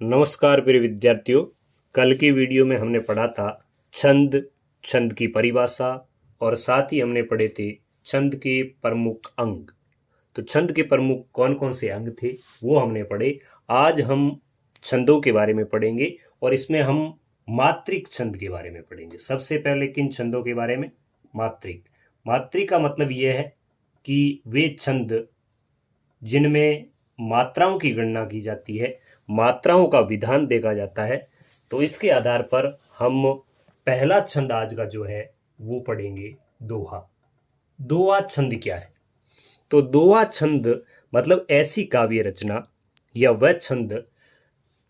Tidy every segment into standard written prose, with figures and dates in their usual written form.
नमस्कार प्रिय विद्यार्थियों। कल की वीडियो में हमने पढ़ा था छंद, छंद की परिभाषा और साथ ही हमने पढ़े थे छंद के प्रमुख अंग। तो छंद के प्रमुख कौन कौन से अंग थे वो हमने पढ़े। आज हम छंदों के बारे में पढ़ेंगे और इसमें हम मात्रिक छंद के बारे में पढ़ेंगे। सबसे पहले किन छंदों के बारे में? मात्रिक। मात्रिक का मतलब यह है कि वे छंद जिनमें मात्राओं की गणना की जाती है, मात्राओं का विधान देखा जाता है। तो इसके आधार पर हम पहला छंद आज का जो है वो पढ़ेंगे दोहा। दोहा छंद क्या है? तो दोहा छंद मतलब ऐसी काव्य रचना या वह छंद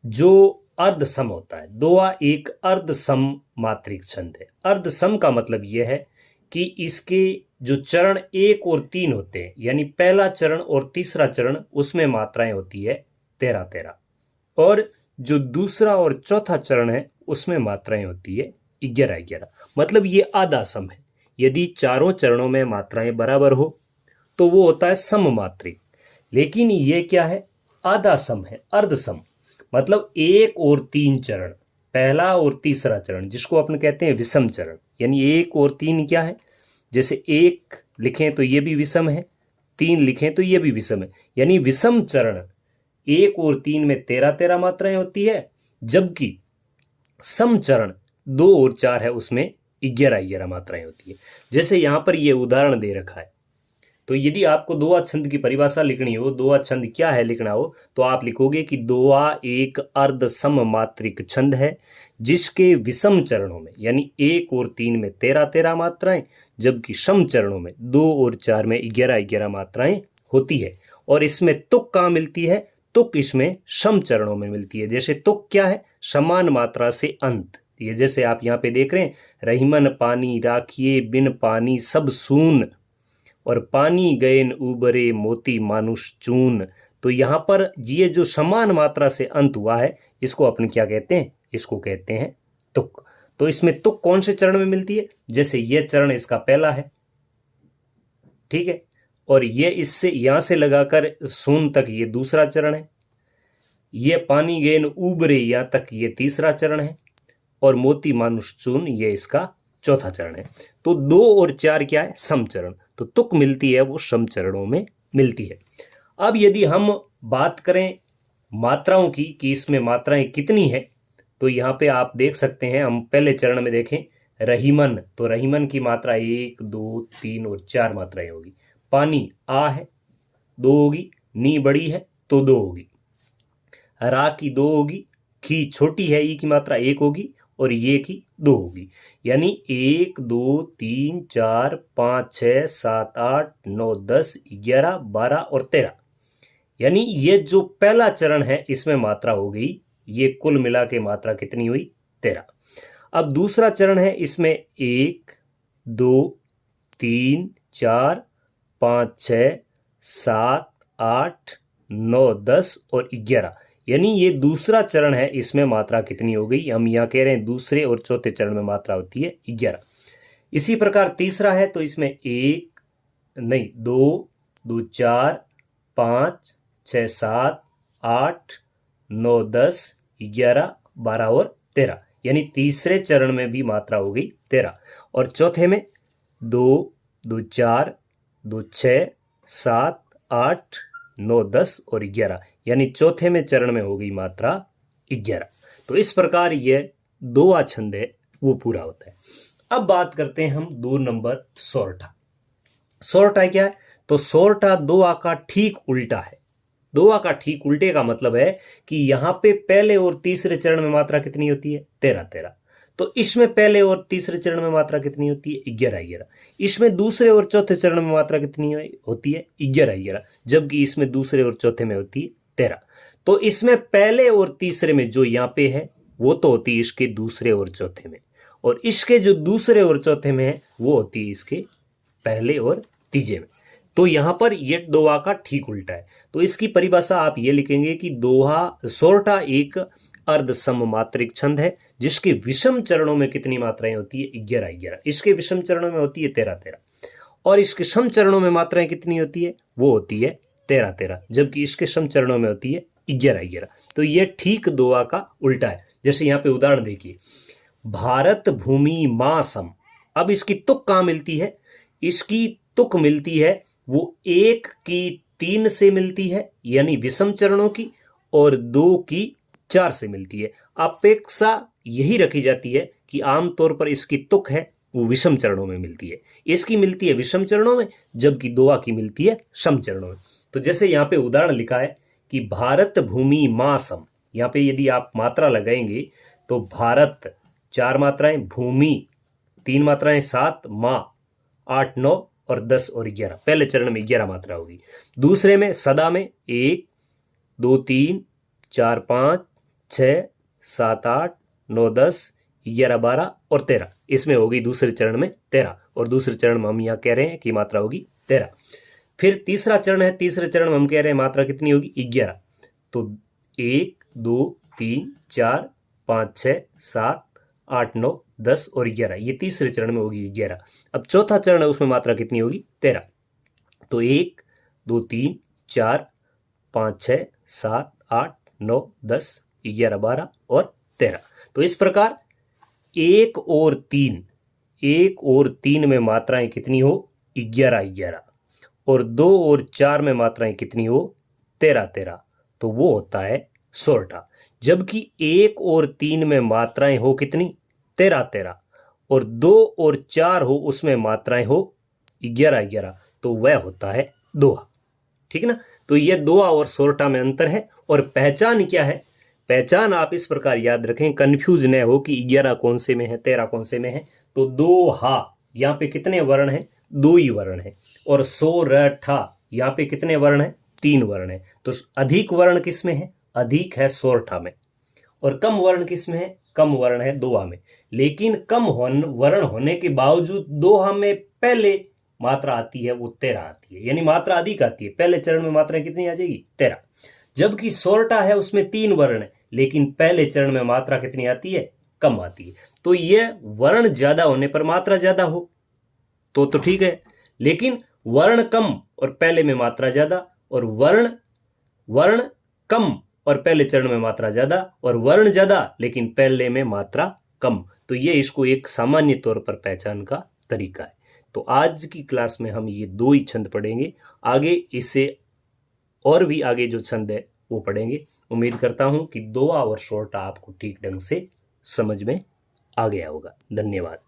जो अर्ध सम होता है। दोहा एक अर्ध सम मात्रिक छंद है। अर्ध सम का मतलब यह है कि इसके जो चरण 1 और 3 होते हैं, यानी पहला चरण और तीसरा चरण, उसमें मात्राएं होती है 13-13, और जो दूसरा और चौथा चरण है उसमें मात्राएं होती है 11-11। मतलब ये आधा सम है। यदि चारों चरणों में मात्राएं बराबर हो तो वो होता है सम मात्रिक। लेकिन ये क्या है? आधा सम है, अर्ध सम। मतलब 1 और 3 चरण, पहला और तीसरा चरण, जिसको अपन कहते हैं विषम चरण। यानी 1 और 3 क्या है? जैसे 1 लिखें तो ये भी विषम है, 3 लिखें तो ये भी विषम है। यानी विषम चरण 1 और 3 में 13-13 मात्राएं होती है, जबकि सम चरण 2 और 4 है उसमें 11-11 मात्राएं होती है। जैसे यहां पर ये उदाहरण दे रखा है। तो यदि आपको दोहा छंद की परिभाषा लिखनी हो, दोहा छंद क्या है लिखना हो, तो आप लिखोगे कि दोहा एक अर्ध सम मात्रिक छंद है जिसके विषम चरणों में यानी 1 और 3 में 13-13 मात्राएं, जबकि सम चरणों में 2 और 4 में 11-11 मात्राएं होती है। और इसमें तुक कहाँ मिलती है? तुक इसमें सम चरणों में मिलती है। जैसे तुक क्या है? समान मात्रा से अंत। ये जैसे आप यहाँ पे देख रहे हैं, रहीमन पानी राखिए बिन पानी सब सून, और पानी गयन उबरे मोती मानुष चून। तो यहां पर ये जो समान मात्रा से अंत हुआ है, इसको अपन क्या कहते हैं? इसको कहते हैं तुक। तो इसमें तुक कौन से चरण में मिलती है? जैसे ये चरण इसका पहला है, ठीक है, और ये इससे यहां से लगाकर सून तक ये दूसरा चरण है, ये पानी गयन उबरे यहां तक ये तीसरा चरण है, और मोती मानुष चून ये इसका चौथा चरण है। तो 2 और 4 क्या है? सम चरण। तो तुक मिलती है वो सम चरणों में मिलती है। अब यदि हम बात करें मात्राओं की कि इसमें मात्राएं कितनी है, तो यहाँ पे आप देख सकते हैं, हम पहले चरण में देखें रहीमन, तो रहीमन की मात्रा 1, 2, 3 और 4 मात्राएं होगी। पानी आ है 2 होगी, नी बड़ी है तो 2 होगी, रा की 2 होगी, खी छोटी है ई की मात्रा 1 होगी, और ये की 2 होगी। यानी 1, 2, 3, 4, 5, 6, 7, 8, 9, 10, 11, 12 और 13। यानी ये जो पहला चरण है इसमें मात्रा हो गई, ये कुल मिला के मात्रा कितनी हुई? 13। अब दूसरा चरण है, इसमें 1, 2, 3, 4, 5, 6, 7, 8, 9, 10 और 11। यानी ये दूसरा चरण है, इसमें मात्रा कितनी हो गई? हम यहां कह रहे हैं दूसरे और चौथे चरण में मात्रा होती है 11। इसी प्रकार तीसरा है, तो इसमें 2, 2, 4, 5, 6, 7, 8, 9, 10, 11, 12 और 13। यानी तीसरे चरण में भी मात्रा हो गई 13। और चौथे में 2, 2, 4, 2, 6, 7, 8, 9, 10 और 11। यानी चौथे में चरण में हो गई मात्रा 11। तो इस प्रकार यह दोहा छंद है वो पूरा होता है। अब बात करते हैं हम 2 नंबर सोरठा। सोरठा क्या है? तो सोरठा दोहा का ठीक उल्टा है। दोहा का ठीक उल्टे का मतलब है कि यहां पे पहले और तीसरे चरण में मात्रा कितनी होती है? 13-13। तो इसमें पहले और तीसरे चरण में मात्रा कितनी होती है? 11-11। इसमें दूसरे और चौथे चरण में मात्रा कितनी होती है? 11-11। जबकि इसमें दूसरे और चौथे में होती है 13। तो इसमें पहले और तीसरे में जो यहाँ पे है वो तो होती है इसके दूसरे और चौथे में, और इसके जो दूसरे और चौथे में है वो होती है इसके पहले और तीजे में। तो यहां पर ये दोहा का ठीक उल्टा है। तो इसकी परिभाषा आप ये लिखेंगे कि दोहा सोरठा एक अर्ध सम मात्रिक छंद है जिसके विषम चरणों में कितनी मात्राएं होती है? 11-11। इसके विषम चरणों में होती है 13-13, और इसके सम चरणों में मात्राएं कितनी होती है? वो होती है 13-13, जबकि इसके सम चरणों में होती है 11 11। तो ये ठीक दोहा का उल्टा है। जैसे यहाँ पे उदाहरण देखिए, भारत भूमि मां सम। अब इसकी तुक कहाँ मिलती है? इसकी तुक मिलती है वो 1 की 3 से मिलती है यानी विषम चरणों की, और 2 की 4 से मिलती है। अपेक्षा यही रखी जाती है कि आमतौर पर इसकी तुक है वो विषम चरणों में मिलती है, इसकी मिलती है विषम चरणों में, जबकि दोहा की मिलती है सम चरणों में। तो जैसे यहाँ पे उदाहरण लिखा है कि भारत भूमि मां सम, यहाँ पे यदि आप मात्रा लगाएंगे तो भारत 4 मात्राएं, भूमि 3 मात्राएं, 7, मां 8 9 और 10 और 11। पहले चरण में 11 मात्रा होगी। दूसरे में सदा में 1 2 3 4 5 6 7 8 9 10 11 12 और 13, इसमें होगी दूसरे चरण में 13, और दूसरे चरण में हम यहाँ कह रहे हैं कि मात्रा होगी 13। फिर तीसरा चरण है, तीसरे चरण में हम कह रहे हैं मात्रा कितनी होगी? 11। तो 1 2 3 4 5 6 7 8 9 10 और 11, ये तीसरे चरण में होगी 11। अब चौथा चरण है, उसमें मात्रा कितनी होगी? 13। तो 1 2 3 4 5 6 7 8 9 10 11 12 और 13। तो इस प्रकार 1 और 3 में मात्राएं कितनी हो? 11 11, और 2 और 4 में मात्राएं कितनी हो? 13 13, तो वो होता है सोरठा। जबकि 1 और 3 में मात्राएं हो कितनी? 13 13, और 2 और 4 हो उसमें मात्राएं हो 11 11, तो वह होता है दोहा। ठीक ना? तो यह दोहा और सोरठा में अंतर है। और पहचान क्या है? पहचान आप इस प्रकार याद रखें, कंफ्यूज न हो कि 11 कौन से में है, 13 कौन से में है। तो दोहा यहाँ पे कितने वर्ण है? 2 ही वर्ण है। और सोरठा यहाँ पे कितने वर्ण है? 3 वर्ण है। तो अधिक वर्ण किस में है? अधिक है सोरठा में। और कम वर्ण किस में है? कम वर्ण है दोहा में। लेकिन कम वर्ण होने के बावजूद दोहा में पहले मात्रा आती है वो 13 आती है, यानी मात्रा अधिक आती है। पहले चरण में मात्रा कितनी आ जाएगी? 13। जबकि सोरठा है उसमें 3 वर्ण है, लेकिन पहले चरण में मात्रा कितनी आती है? कम आती है। तो यह वर्ण ज्यादा होने पर मात्रा ज्यादा हो तो ठीक है, लेकिन वर्ण कम और पहले में मात्रा ज्यादा, और वर्ण कम और पहले चरण में मात्रा ज्यादा, और वर्ण ज्यादा लेकिन पहले में मात्रा कम, तो ये इसको एक सामान्य तौर पर पहचान का तरीका है। तो आज की क्लास में हम ये 2 ही छंद पढ़ेंगे। आगे इससे और भी आगे जो छंद है वो पढ़ेंगे। उम्मीद करता हूं कि दोहा और सोरठा आपको ठीक ढंग से समझ में आ गया होगा। धन्यवाद।